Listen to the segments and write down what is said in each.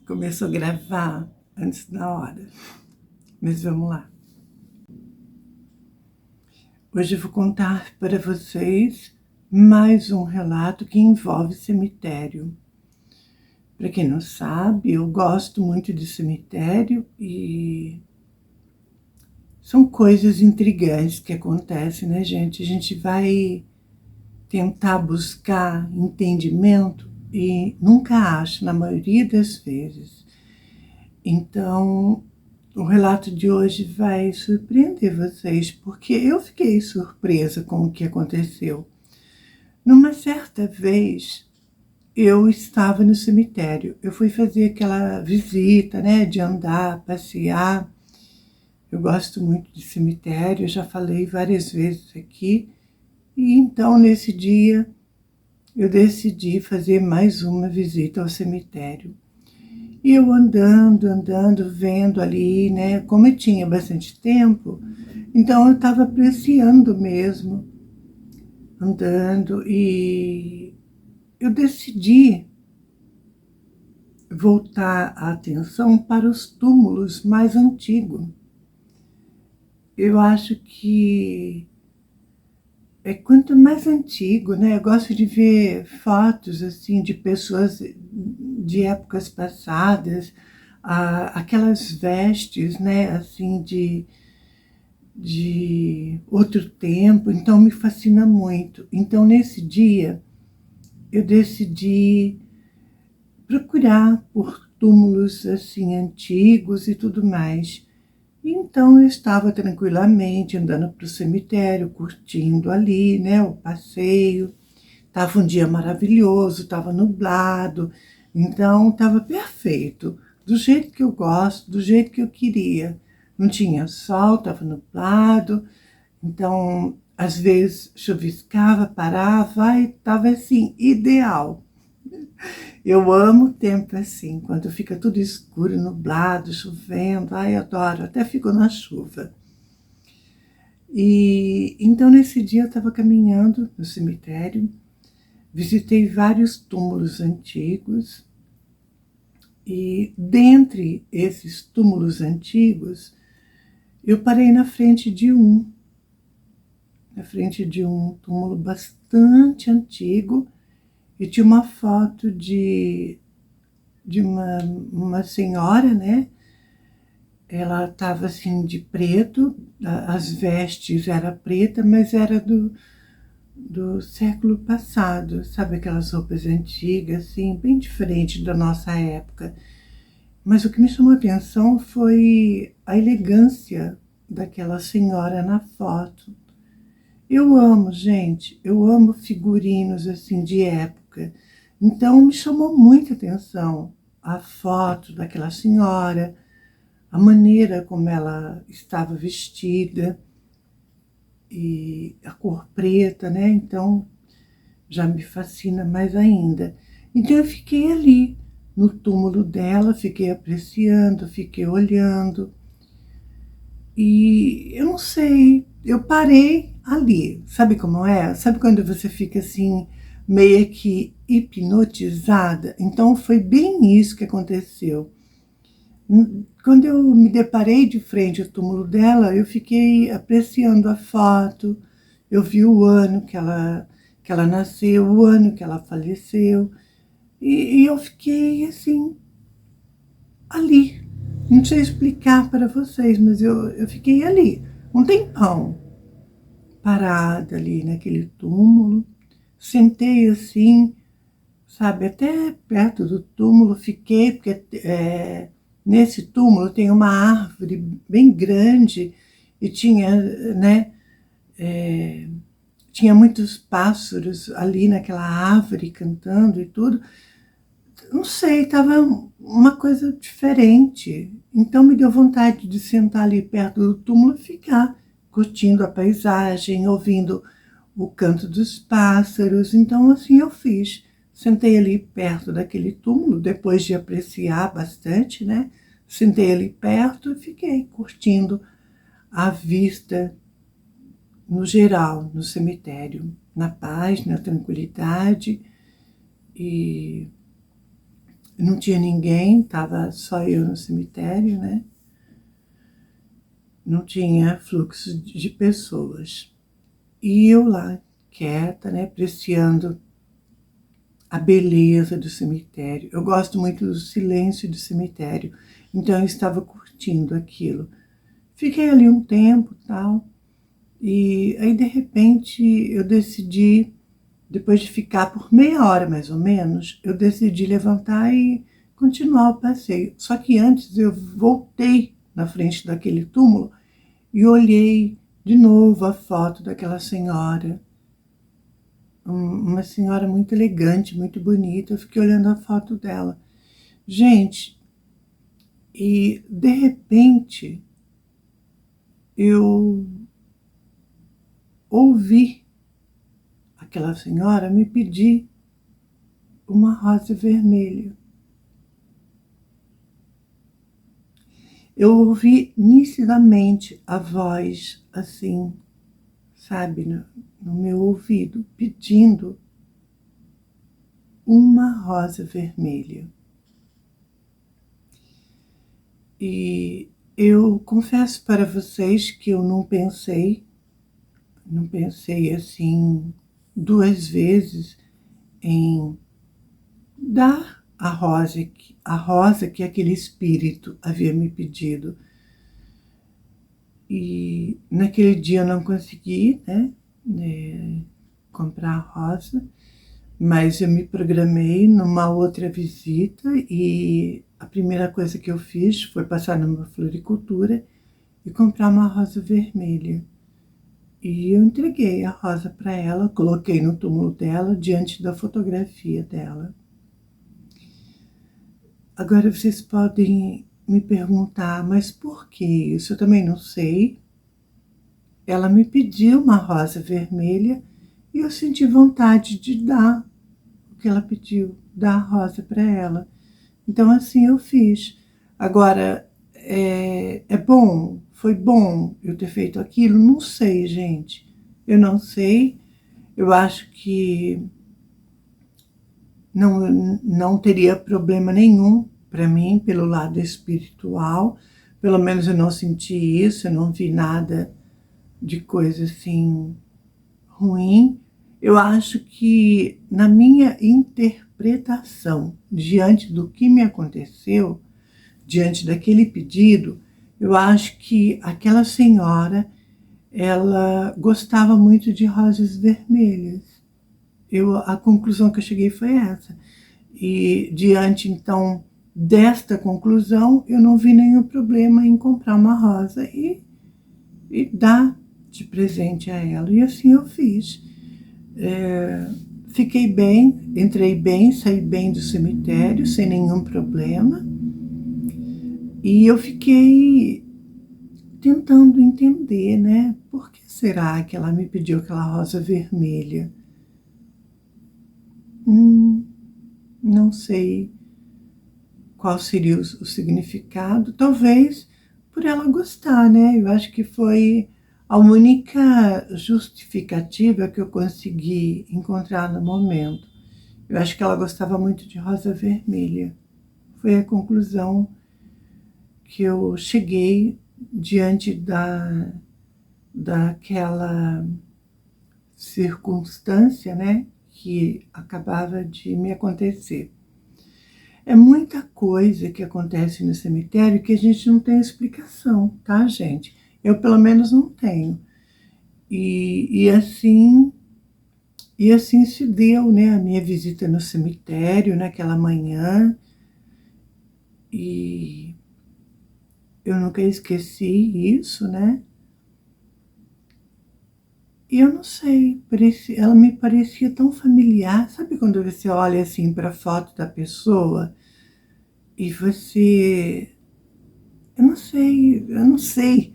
Começou a gravar antes da hora, mas vamos lá. Hoje eu vou contar para vocês mais um relato que envolve cemitério. Para quem não sabe, eu gosto muito de cemitério e são coisas intrigantes que acontecem, né, gente? A gente vai tentar buscar entendimento e nunca acha, na maioria das vezes. Então, o relato de hoje vai surpreender vocês, porque eu fiquei surpresa com o que aconteceu. Numa certa vez, eu estava no cemitério. Eu fui fazer aquela visita, né, de andar, passear. Eu gosto muito de cemitério, já falei várias vezes aqui. E então, nesse dia, eu decidi fazer mais uma visita ao cemitério. E eu andando, vendo ali, né? Como eu tinha bastante tempo, então eu estava apreciando mesmo, andando, e eu decidi voltar a atenção para os túmulos mais antigos. Eu acho que quanto mais antigo, né? Eu gosto de ver fotos assim de pessoas de épocas passadas, aquelas vestes, né? Assim de outro tempo. Então me fascina muito. Então nesse dia eu decidi procurar por túmulos assim antigos e tudo mais. Então eu estava tranquilamente andando para o cemitério, curtindo ali, né, o passeio. Estava um dia maravilhoso, estava nublado, então estava perfeito, do jeito que eu gosto, do jeito que eu queria. Não tinha sol, estava nublado, então às vezes chuviscava, parava e estava assim, ideal. Eu amo o tempo assim, quando fica tudo escuro, nublado, chovendo. Ai, adoro, até fico na chuva. E então nesse dia eu estava caminhando no cemitério, visitei vários túmulos antigos e dentre esses túmulos antigos eu parei na frente de um túmulo bastante antigo, e tinha uma foto de uma senhora, né? Ela estava assim de preto, as vestes era preta, mas era do século passado, sabe, aquelas roupas antigas, assim, bem diferente da nossa época. Mas o que me chamou a atenção foi a elegância daquela senhora na foto. Eu amo, gente, eu amo figurinos assim de época. Então me chamou muita atenção a foto daquela senhora, a maneira como ela estava vestida e a cor preta, né? Então já me fascina mais ainda. Então eu fiquei ali no túmulo dela, fiquei apreciando, fiquei olhando. E eu não sei, eu parei ali. Sabe como é? Sabe quando você fica assim, meio que hipnotizada? Então foi bem isso que aconteceu. Quando eu me deparei de frente ao túmulo dela, eu fiquei apreciando a foto, eu vi o ano que ela nasceu, o ano que ela faleceu, e eu fiquei assim, ali. Não sei explicar para vocês, mas eu fiquei ali, um tempão, parada ali naquele túmulo, sentei assim, sabe, até perto do túmulo fiquei, porque nesse túmulo tem uma árvore bem grande e tinha, né, tinha muitos pássaros ali naquela árvore cantando e tudo. Não sei, estava uma coisa diferente. Então me deu vontade de sentar ali perto do túmulo e ficar curtindo a paisagem, ouvindo o canto dos pássaros. Então assim eu fiz. Sentei ali perto daquele túmulo, depois de apreciar bastante, né? Sentei ali perto e fiquei curtindo a vista no geral, no cemitério, na paz, na tranquilidade. E não tinha ninguém, estava só eu no cemitério, né? Não tinha fluxo de pessoas. E eu lá, quieta, né? Apreciando a beleza do cemitério. Eu gosto muito do silêncio do cemitério, então eu estava curtindo aquilo. Fiquei ali um tempo, tal, e aí de repente eu decidi, depois de ficar por meia hora mais ou menos, eu decidi levantar e continuar o passeio. Só que antes eu voltei na frente daquele túmulo e olhei de novo a foto daquela senhora. Uma senhora muito elegante, muito bonita. Eu fiquei olhando a foto dela. Gente, e de repente eu ouvi aquela senhora me pedir uma rosa vermelha. Eu ouvi nitidamente a voz assim, sabe, no meu ouvido, pedindo uma rosa vermelha. E eu confesso para vocês que eu não pensei assim 2 vezes em dar a rosa que aquele espírito havia me pedido. E naquele dia eu não consegui, comprar a rosa, mas eu me programei numa outra visita e a primeira coisa que eu fiz foi passar numa floricultura e comprar uma rosa vermelha. E eu entreguei a rosa para ela, coloquei no túmulo dela, diante da fotografia dela. Agora vocês podem me perguntar, mas por que isso? Eu também não sei. Ela me pediu uma rosa vermelha e eu senti vontade de dar o que ela pediu, dar a rosa para ela. Então assim eu fiz. Agora, foi bom eu ter feito aquilo? Não sei, gente. Eu não sei. Eu acho que não teria problema nenhum para mim pelo lado espiritual. Pelo menos eu não senti isso, eu não vi nada de coisa assim ruim. Eu acho que na minha interpretação, diante do que me aconteceu, diante daquele pedido, eu acho que aquela senhora, ela gostava muito de rosas vermelhas. A conclusão que eu cheguei foi essa. E diante, então, desta conclusão, eu não vi nenhum problema em comprar uma rosa e dar de presente a ela. E assim eu fiz. Fiquei bem, entrei bem, saí bem do cemitério, sem nenhum problema. E eu fiquei tentando entender, né? Por que será que ela me pediu aquela rosa vermelha? Não sei qual seria o significado. Talvez por ela gostar, né? Eu acho que foi a única justificativa que eu consegui encontrar no momento. Eu acho que ela gostava muito de rosa vermelha. Foi a conclusão que eu cheguei diante daquela circunstância, né, que acabava de me acontecer. É muita coisa que acontece no cemitério que a gente não tem explicação, tá, gente? Eu, pelo menos, não tenho. E assim se deu, né, a minha visita no cemitério naquela manhã. E eu nunca esqueci isso, né? E eu não sei, ela me parecia tão familiar. Sabe quando você olha assim para a foto da pessoa e você... Eu não sei.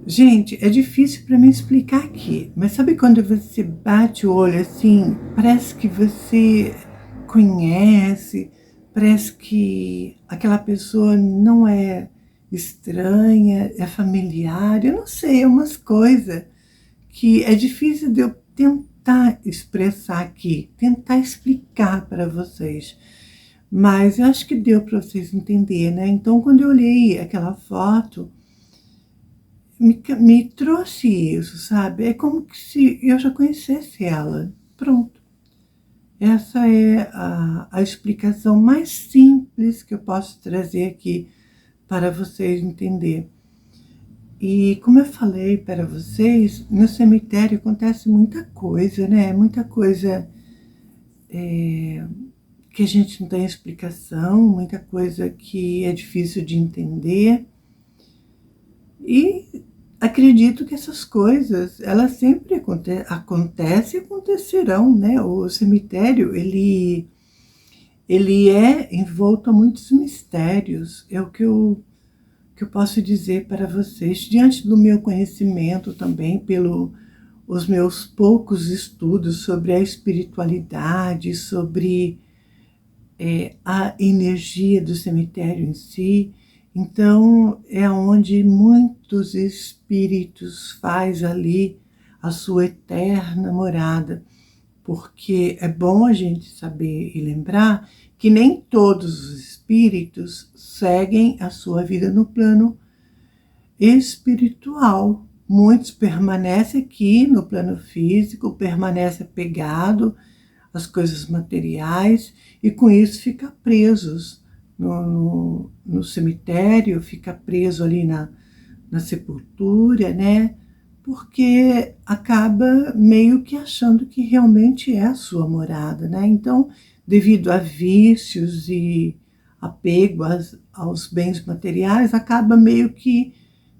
Gente, é difícil para mim explicar aqui, mas sabe quando você bate o olho assim, parece que você conhece, parece que aquela pessoa não é estranha, é familiar, eu não sei, é umas coisas que é difícil de eu tentar expressar aqui, tentar explicar para vocês. Mas eu acho que deu para vocês entenderem, né? Então, quando eu olhei aquela foto, me trouxe isso, sabe? É como se eu já conhecesse ela. Pronto. Essa é a explicação mais simples que eu posso trazer aqui para vocês entenderem. E como eu falei para vocês, no cemitério acontece muita coisa, né? Muita coisa que a gente não tem explicação, muita coisa que é difícil de entender. E acredito que essas coisas, elas sempre acontecem e acontecerão, né? O cemitério, ele é envolto a muitos mistérios. É o que eu posso dizer para vocês, diante do meu conhecimento também, os meus poucos estudos sobre a espiritualidade, sobre a energia do cemitério em si. Então, é onde muitos espíritos faz ali a sua eterna morada, porque é bom a gente saber e lembrar que nem todos os espíritos seguem a sua vida no plano espiritual. Muitos permanecem aqui no plano físico, permanecem apegados às coisas materiais e com isso fica presos no cemitério, fica preso ali na sepultura, né? Porque acaba meio que achando que realmente é a sua morada, né? Então, devido a vícios e apego aos bens materiais, acaba meio que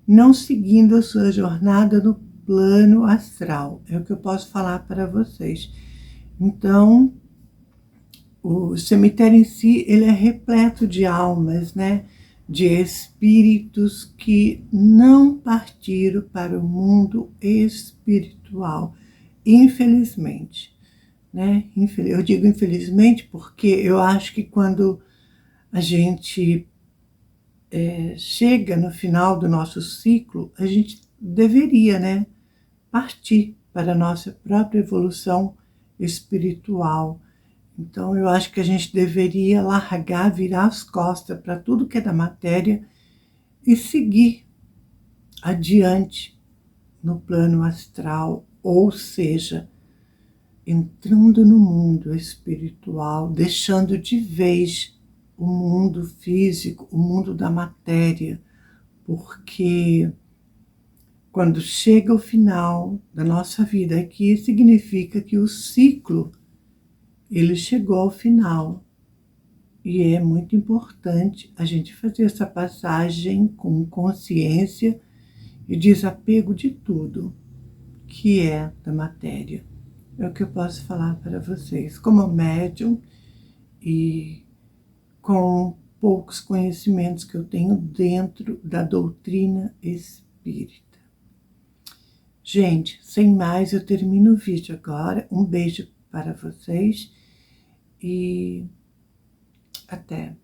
não seguindo a sua jornada no plano astral. É o que eu posso falar para vocês. Então, o cemitério em si, ele é repleto de almas, né? De espíritos que não partiram para o mundo espiritual, infelizmente, né? Eu digo infelizmente porque eu acho que quando a gente chega no final do nosso ciclo, a gente deveria, né, partir para a nossa própria evolução espiritual. Então, eu acho que a gente deveria largar, virar as costas para tudo que é da matéria e seguir adiante no plano astral, ou seja, entrando no mundo espiritual, deixando de vez o mundo físico, o mundo da matéria, porque quando chega o final da nossa vida aqui, significa que o ciclo ele chegou ao final. E é muito importante a gente fazer essa passagem com consciência e desapego de tudo que é da matéria. É o que eu posso falar para vocês, como médium e com poucos conhecimentos que eu tenho dentro da doutrina espírita. Gente, sem mais, eu termino o vídeo agora. Um beijo para vocês e até.